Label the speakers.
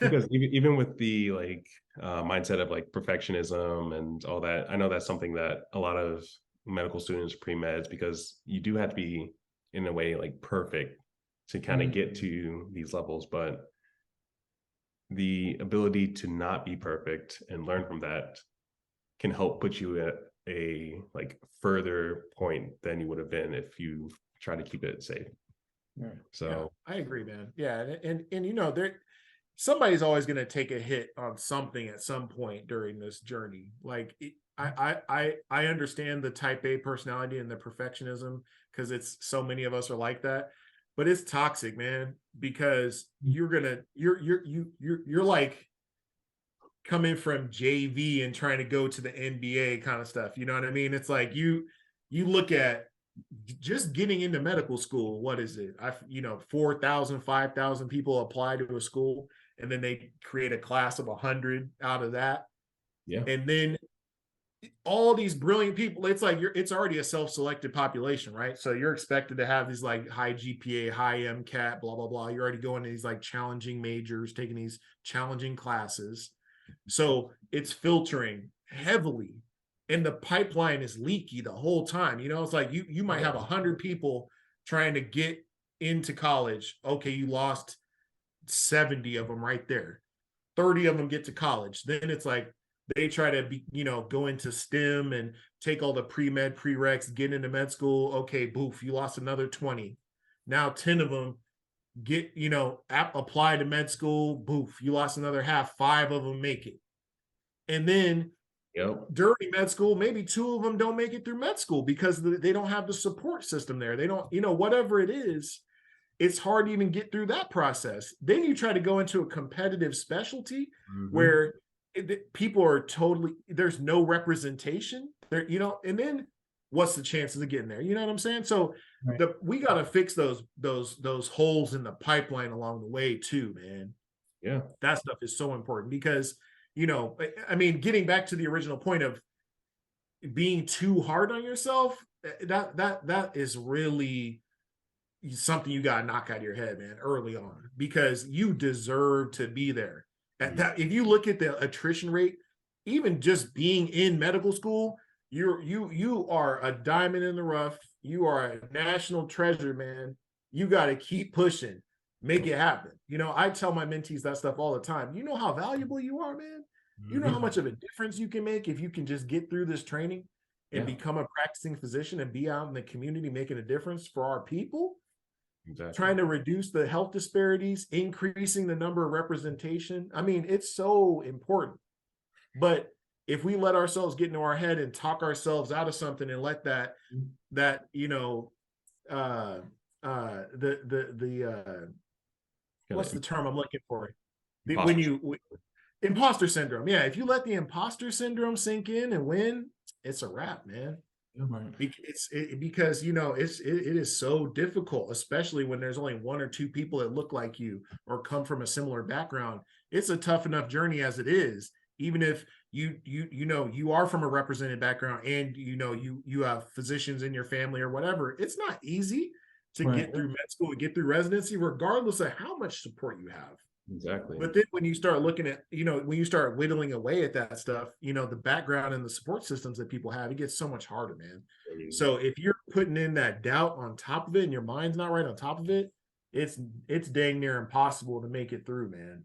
Speaker 1: because even with the mindset of like perfectionism and all that, I know that's something that a lot of medical students pre-meds, because you do have to be in a way like perfect to kind of get to these levels, but the ability to not be perfect and learn from that can help put you at a like further point than you would have been if you try to keep it safe.
Speaker 2: Yeah,
Speaker 1: So
Speaker 2: I agree, man. Yeah, and you know, there somebody's always going to take a hit on something at some point during this journey. Like I understand the type A personality and the perfectionism because it's so many of us are like that, but it's toxic, man, because you're like coming from JV and trying to go to the NBA kind of stuff. You know what I mean? It's like you look at just getting into medical school. What is it? 4,000, 5,000 people apply to a school, and then they create a class of 100 out of that.
Speaker 1: yeah.
Speaker 2: And then all these brilliant people, it's like it's already a self-selected population, right? So you're expected to have these like high GPA, high MCAT, blah, blah, blah. You're already going to these like challenging majors, taking these challenging classes. So it's filtering heavily, and the pipeline is leaky the whole time. You know, it's like you might have 100 people trying to get into college. Okay, you lost 70 of them right there. 30 of them get to college. Then it's like they try to go into STEM and take all the pre-med prereqs, get into med school. Okay, boof, you lost another 20. Now 10 of them get, apply to med school. Boof, you lost another half. 5 of them make it. And then during med school, maybe 2 of them don't make it through med school because they don't have the support system there. They don't, whatever it is, it's hard to even get through that process. Then you try to go into a competitive specialty where people are there's no representation there, and then what's the chances of getting there? You know what I'm saying? So we got to fix those holes in the pipeline along the way too, man.
Speaker 1: Yeah.
Speaker 2: That stuff is so important because, I mean, getting back to the original point of being too hard on yourself, that is really something you got to knock out of your head, man, early on, because you deserve to be there. If you look at the attrition rate, even just being in medical school, you are a diamond in the rough. You are a national treasure, man. You got to keep pushing, make it happen. I tell my mentees that stuff all the time. You know how valuable you are, man. You know how much of a difference you can make if you can just get through this training and become a practicing physician and be out in the community making a difference for our people. Exactly. Trying to reduce the health disparities, increasing the number of representation. I mean, it's so important. But if we let ourselves get into our head and talk ourselves out of something and let what's the term I'm looking for? Imposter syndrome. Yeah, if you let the imposter syndrome sink in and win, it's a wrap, man. Because it is so difficult, especially when there's only 1 or 2 people that look like you or come from a similar background. It's a tough enough journey as it is, even if you are from a represented background and you have physicians in your family or whatever. It's not easy to get through med school and get through residency, regardless of how much support you have.
Speaker 1: Exactly.
Speaker 2: But then when you start looking at, when you start whittling away at that stuff, the background and the support systems that people have, it gets so much harder, man. So if you're putting in that doubt on top of it and your mind's not right on top of it, it's dang near impossible to make it through, man.